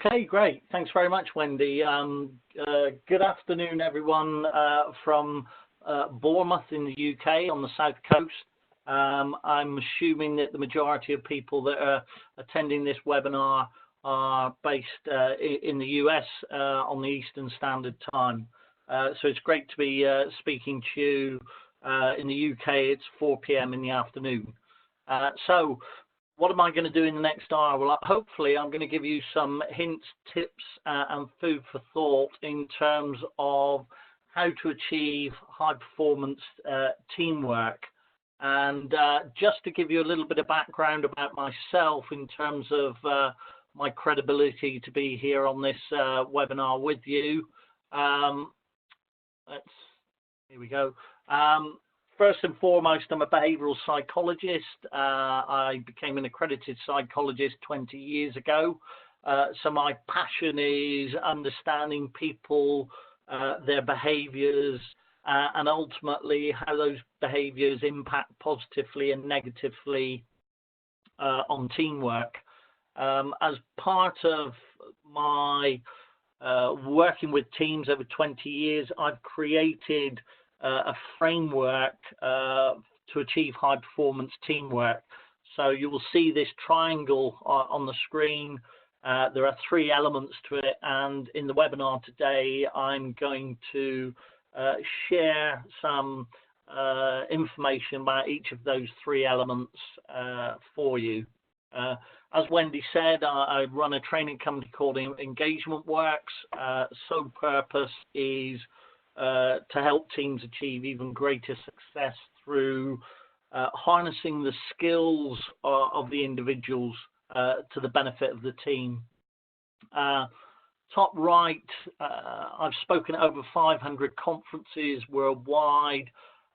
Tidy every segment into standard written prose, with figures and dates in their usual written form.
Okay, great. Thanks very much, Wendy. Good afternoon, everyone from Bournemouth in the UK on the south coast. I'm assuming that the majority of people that are attending this webinar are based in the US on the Eastern Standard Time. So it's great to be speaking to you. In the UK, it's 4 p.m. in the afternoon. So what am I going to do in the next hour? Well, hopefully I'm going to give you some hints, tips, and food for thought in terms of how to achieve high performance teamwork. And just to give you a little bit of background about myself in terms of my credibility to be here on this webinar with you. Here we go. First and foremost, I'm a behavioral psychologist. I became an accredited psychologist 20 years ago. So my passion is understanding people, their behaviors, and ultimately how those behaviors impact positively and negatively on teamwork. As part of my working with teams over 20 years, I've created a framework to achieve high performance teamwork. So you will see this triangle on the screen. There are 3 elements to it, and in the webinar today I'm going to share some information about each of those 3 elements for you. As Wendy said, I run a training company called Ngagementworks. Sole purpose is to help teams achieve even greater success through harnessing the skills of the individuals to the benefit of the team. Top right, I've spoken at over 500 conferences worldwide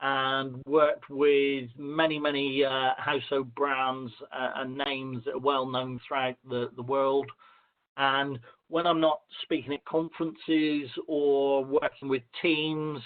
and worked with many household brands and names that are well known throughout the world. And when I'm not speaking at conferences or working with teams,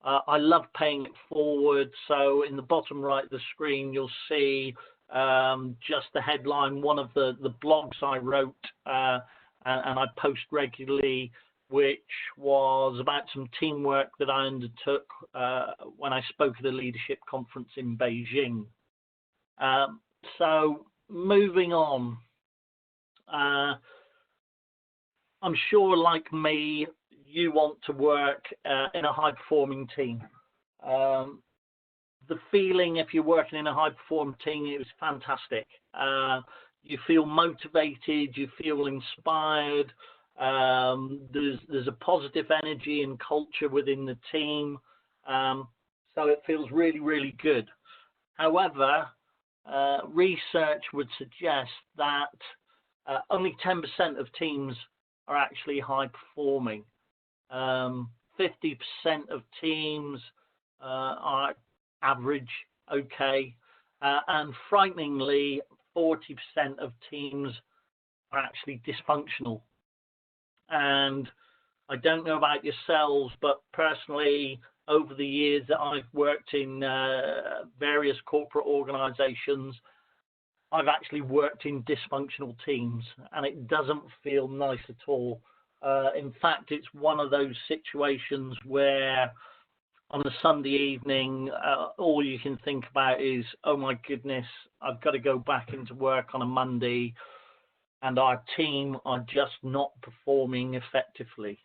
I love paying it forward. So in the bottom right of the screen, you'll see just the headline, one of the blogs I wrote and I post regularly, which was about some teamwork that I undertook when I spoke at a leadership conference in Beijing. So moving on. I'm sure, like me, you want to work in a high-performing team. The feeling, if you're working in a high-performing team, it was fantastic. You feel motivated, you feel inspired. There's a positive energy and culture within the team, so it feels really good. However, research would suggest that only 10% of teams are actually high performing. 50% of teams are average, okay, and frighteningly 40% of teams are actually dysfunctional. And I don't know about yourselves, but personally, over the years that I've worked in various corporate organizations, I've actually worked in dysfunctional teams, and it doesn't feel nice at all. In fact, it's one of those situations where on a Sunday evening, all you can think about is, oh my goodness, I've got to go back into work on a Monday, and our team are just not performing effectively.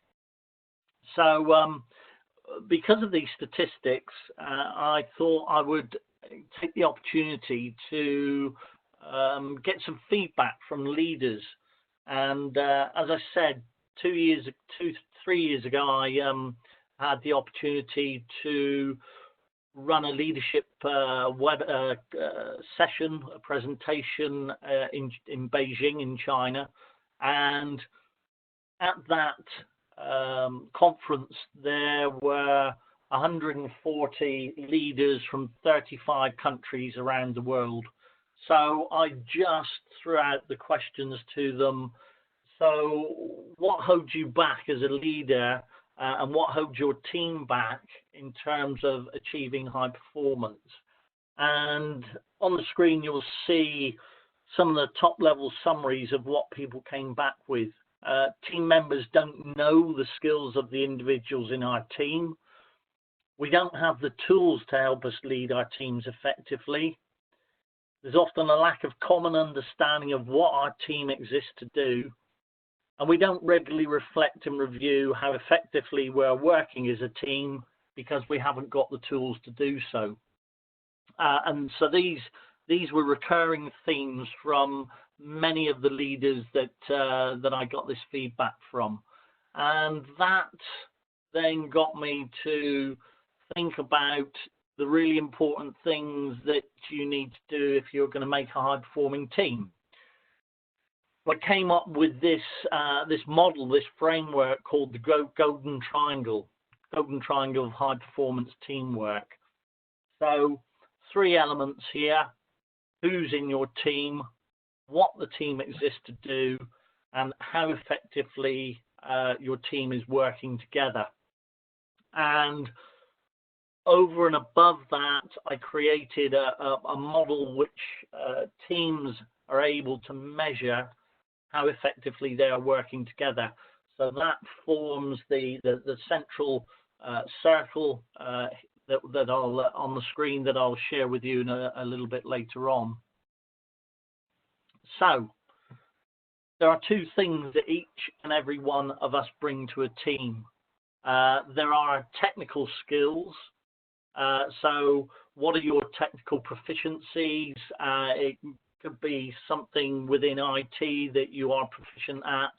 So because of these statistics, I thought I would take the opportunity to get some feedback from leaders. And as I said, 3 years ago, I had the opportunity to run a leadership session, a presentation in Beijing in China. And at that conference, there were 140 leaders from 35 countries around the world. So I just threw out the questions to them. So what holds you back as a leader and what holds your team back in terms of achieving high performance? And on the screen, you'll see some of the top level summaries of what people came back with. team members don't know the skills of the individuals in our team. We don't have the tools to help us lead our teams effectively. There's often a lack of common understanding of what our team exists to do, and we don't regularly reflect and review how effectively we're working as a team because we haven't got the tools to do so. And so these were recurring themes from many of the leaders that I got this feedback from, and that then got me to think about the really important things that you need to do if you're going to make a high-performing team. I came up with this model, this framework called the Golden Triangle of high-performance teamwork. So 3 elements here: who's in your team, what the team exists to do, and how effectively your team is working together. And over and above that, I created a model which teams are able to measure how effectively they are working together. So that forms the central circle that I'll on the screen that I'll share with you in a little bit later on. So there are 2 things that each and every one of us bring to a team. There are technical skills. So what are your technical proficiencies? It could be something within IT that you are proficient at.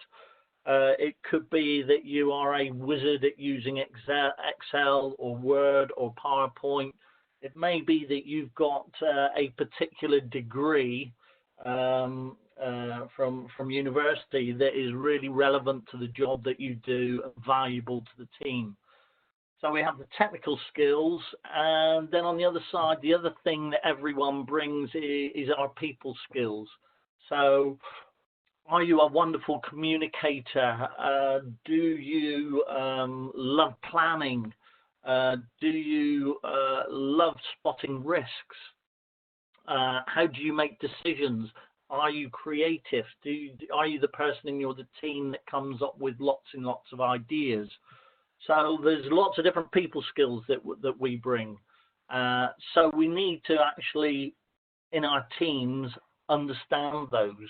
It could be that you are a wizard at using Excel or Word or PowerPoint. It may be that you've got a particular degree from university that is really relevant to the job that you do and valuable to the team. So we have the technical skills, and then on the other side, the other thing that everyone brings is our people skills. So are you a wonderful communicator? Do you love planning? Do you love spotting risks? How do you make decisions? Are you creative? Are you the person in the team that comes up with lots and lots of ideas? So there's lots of different people skills that we bring. So we need to actually, in our teams, understand those.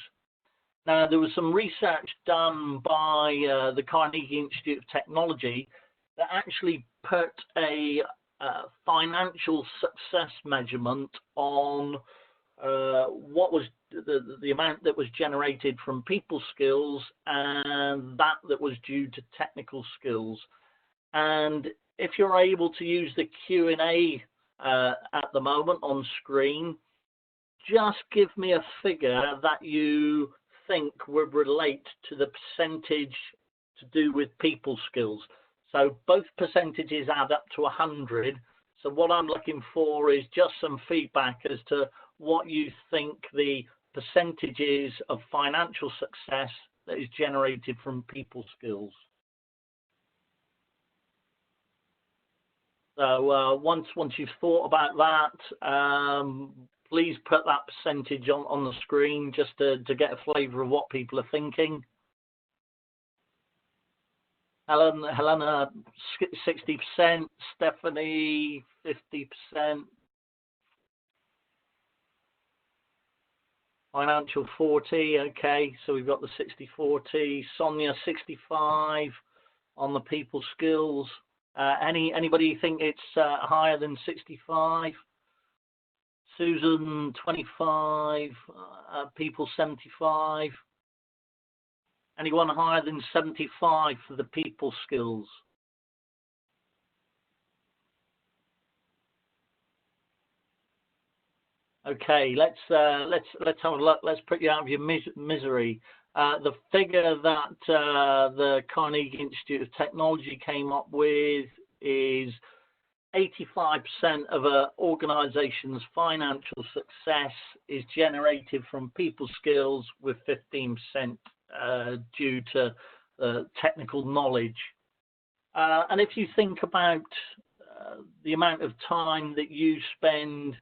Now, there was some research done by the Carnegie Institute of Technology that actually put a financial success measurement on what was the amount that was generated from people skills and that was due to technical skills. And if you're able to use the Q&A at the moment on screen, just give me a figure that you think would relate to the percentage to do with people skills. So both percentages add up to 100. So what I'm looking for is just some feedback as to what you think the percentage is of financial success that is generated from people skills. So once you've thought about that, please put that percentage on the screen just to get a flavour of what people are thinking. Helena, 60%, Stephanie, 50%, financial 40, okay, so we've got the 60-40, Sonia 65 on the people skills. Anybody think it's higher than 65? Susan 25, people 75. Anyone higher than 75 for the people skills? Okay, let's have a look. Let's put you out of your misery. The figure that the Carnegie Institute of Technology came up with is 85% of an organization's financial success is generated from people skills, with 15% due to technical knowledge. And if you think about the amount of time that you spend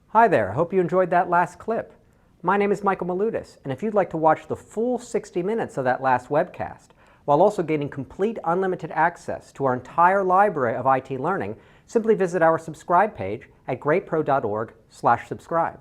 Hi there, I hope you enjoyed that last clip. My name is Michael Maludis, and if you'd like to watch the full 60 minutes of that last webcast, while also getting complete unlimited access to our entire library of IT learning, simply visit our subscribe page at greatpro.org/subscribe.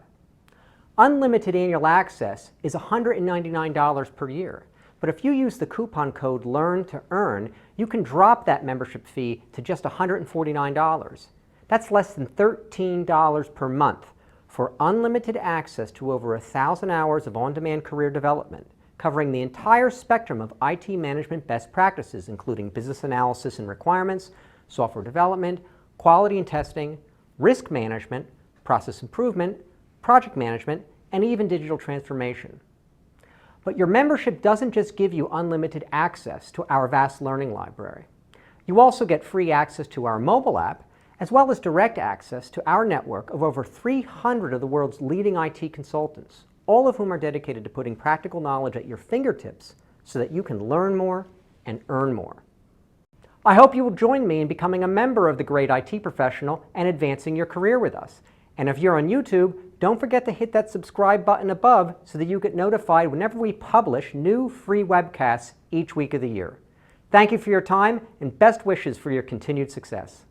Unlimited annual access is $199 per year, but if you use the coupon code LEARN2EARN, you can drop that membership fee to just $149. That's less than $13 per month for unlimited access to over 1,000 hours of on-demand career development, covering the entire spectrum of IT management best practices, including business analysis and requirements, software development, quality and testing, risk management, process improvement, project management, and even digital transformation. But your membership doesn't just give you unlimited access to our vast learning library. You also get free access to our mobile app, as well as direct access to our network of over 300 of the world's leading IT consultants, all of whom are dedicated to putting practical knowledge at your fingertips so that you can learn more and earn more. I hope you will join me in becoming a member of the Great IT Professional and advancing your career with us. And if you're on YouTube, don't forget to hit that subscribe button above so that you get notified whenever we publish new free webcasts each week of the year. Thank you for your time and best wishes for your continued success.